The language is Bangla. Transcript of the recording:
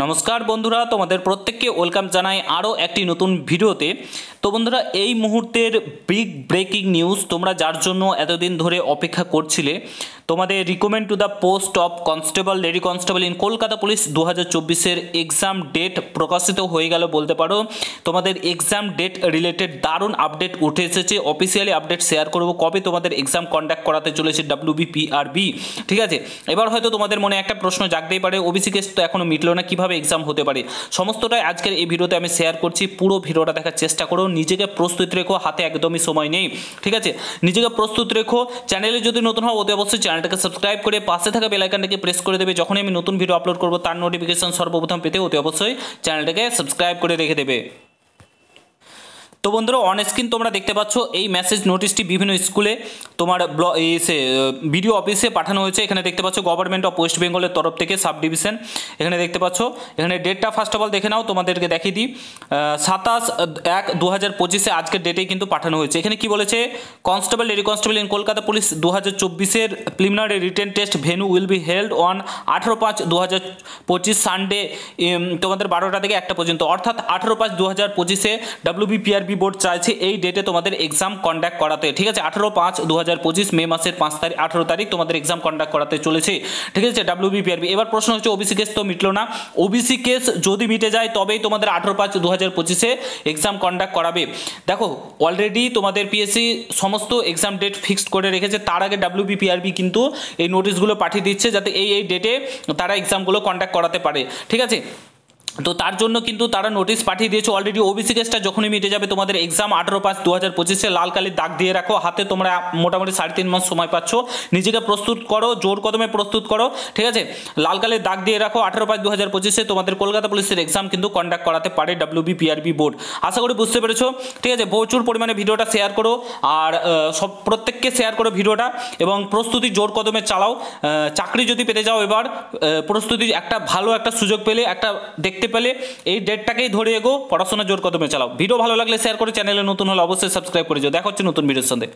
নমস্কার বন্ধুরা, তোমাদের প্রত্যেককে ওয়েলকাম জানাই আরও একটি নতুন ভিডিওতে। তো বন্ধুরা, এই মুহূর্তের বিগ ব্রেকিং নিউজ, তোমরা যার জন্য এতদিন ধরে অপেক্ষা করছিলে, তোমাদের recommend to the post of constable, lady constable in Kolkata police 2024-এর এক্সাম ডেট প্রকাশিত হয়ে গেল বলতে পারো। তোমাদের এক্সাম ডেট রিলেটেড দারুণ আপডেট উঠে এসেছে। অফিসিয়ালি আপডেট শেয়ার করবো কবে তোমাদের এক্সাম কন্ডাক্ট করাতে চলেছে WBPRB। ঠিক আছে, এবার হয়তো তোমাদের মনে একটা প্রশ্ন জাগতেই পারে, ওবিসি কেস তো এখনো মিটলো না, কিভাবে এক্সাম হতে পারে? সমস্তটাই আজকের এই ভিডিওতে আমি শেয়ার করছি। পুরো ভিডিওটা দেখার চেষ্টা করো, নিজেকে প্রস্তুত রেখো, হাতে একদমই সময় নেই। ঠিক আছে, নিজেকে প্রস্তুত রেখো। চ্যানেলে যদি নতুন হও অতি অবশ্যই চ্যানেলটাকে সাবস্ক্রাইব করে পাশে থাকা বেল আইকনটাকে প্রেস করে দেবে। যখনই আমি নতুন ভিডিও আপলোড করবো তার নোটিফিকেশন সর্বপ্রথম পেতে অতি অবশ্যই চ্যানেলটাকে সাবস্ক্রাইব করে রেখে দেবে। তো বন্ধুরা, অন স্ক্রিন তোমরা দেখতে পাচ্ছ এই মেসেজ নোটিশটি বিভিন্ন স্কুলে তোমার বিডিও অফিসে পাঠানো হয়েছে। এখানে দেখতে পাচ্ছ গভর্নমেন্ট অফ ওয়েস্ট বেঙ্গলের তরফ থেকে সাব ডিভিশন। এখানে দেখতে পাচ্ছ, এখানে ডেটটা ফার্স্ট অফ অল দেখে নাও, তোমাদেরকে দেখিয়ে দিই। 27/1/2025 আজকের ডেটেই কিন্তু পাঠানো হয়েছে। এখানে কি বলেছে? Constable, lady constable in Kolkata police 2024-এর preliminary written test venue will be held on 18/5/2025 Sunday, তোমাদের 12টা থেকে 1টা পর্যন্ত, অর্থাৎ 18/5/2025-এ WBPRB বোর্ড চাইছে এই ডেটে তোমাদের এক্সাম কন্ডাক্ট করাতে। ঠিক আছে, 18/5/2025 মে মাসের 18 তারিখ তোমাদের এক্সাম কন্ডাক্ট করাতে চলেছে। ঠিক আছে, WBPRB। এবার প্রশ্ন হচ্ছে, ওবিসি কেস তো মিটলো না। ওবিসি কেস যদি মিটে যায় তবেই তোমাদের 18/5/2025-এ এক্সাম কন্ডাক্ট করাবে। দেখো, অলরেডি তোমাদের পিএসসি সমস্ত এক্সাম ডেট ফিক্সড করে রেখেছে, তার আগে WBPRB কিন্তু এই নোটিশগুলো পাঠিয়ে দিচ্ছে যাতে এই ডেটে তারা এক্সামগুলো কন্ডাক্ট করাতে পারে। ঠিক আছে, তো তার জন্য কিন্তু তারা নোটিশ পাঠিয়ে দিয়েছে অলরেডি। ওবিসি কেসটা যখনই মিটে যাবে তোমাদের এক্সাম 18/5/2025-এ লাল কালির দাগ দিয়ে রাখো হাতে। তোমরা মোটামুটি 3.5 মাস সময় পাচ্ছ, নিজেকে প্রস্তুত করো, জোর কদমে প্রস্তুত করো। ঠিক আছে, লাল কালির দাগ দিয়ে রাখো। 18/5/2025-এ তোমাদের কলকাতা পুলিশের এক্সাম কিন্তু কন্ডাক্ট করাতে পারে WBPRB বোর্ড। আশা করি বুঝতে পেরেছো। ঠিক আছে, প্রচুর পরিমাণে ভিডিওটা শেয়ার করো, আর প্রত্যেককে শেয়ার করো ভিডিওটা, এবং প্রস্তুতি জোর কদমে চালাও। চাকরি যদি পেতে যাও, এবার প্রস্তুতি একটা ভালো একটা সুযোগ পেলে, একটা দেখতে পেলে এই ডেটটাকেই ধরে এগো, পড়াশোনা জোর কদমে চালাও। ভিডিও ভালো লাগলে শেয়ার করে, চ্যানেলে নতুন হলে অবশ্যই সাবস্ক্রাইব করে যাও। দেখা হচ্ছে নতুন ভিডিওর সঙ্গে।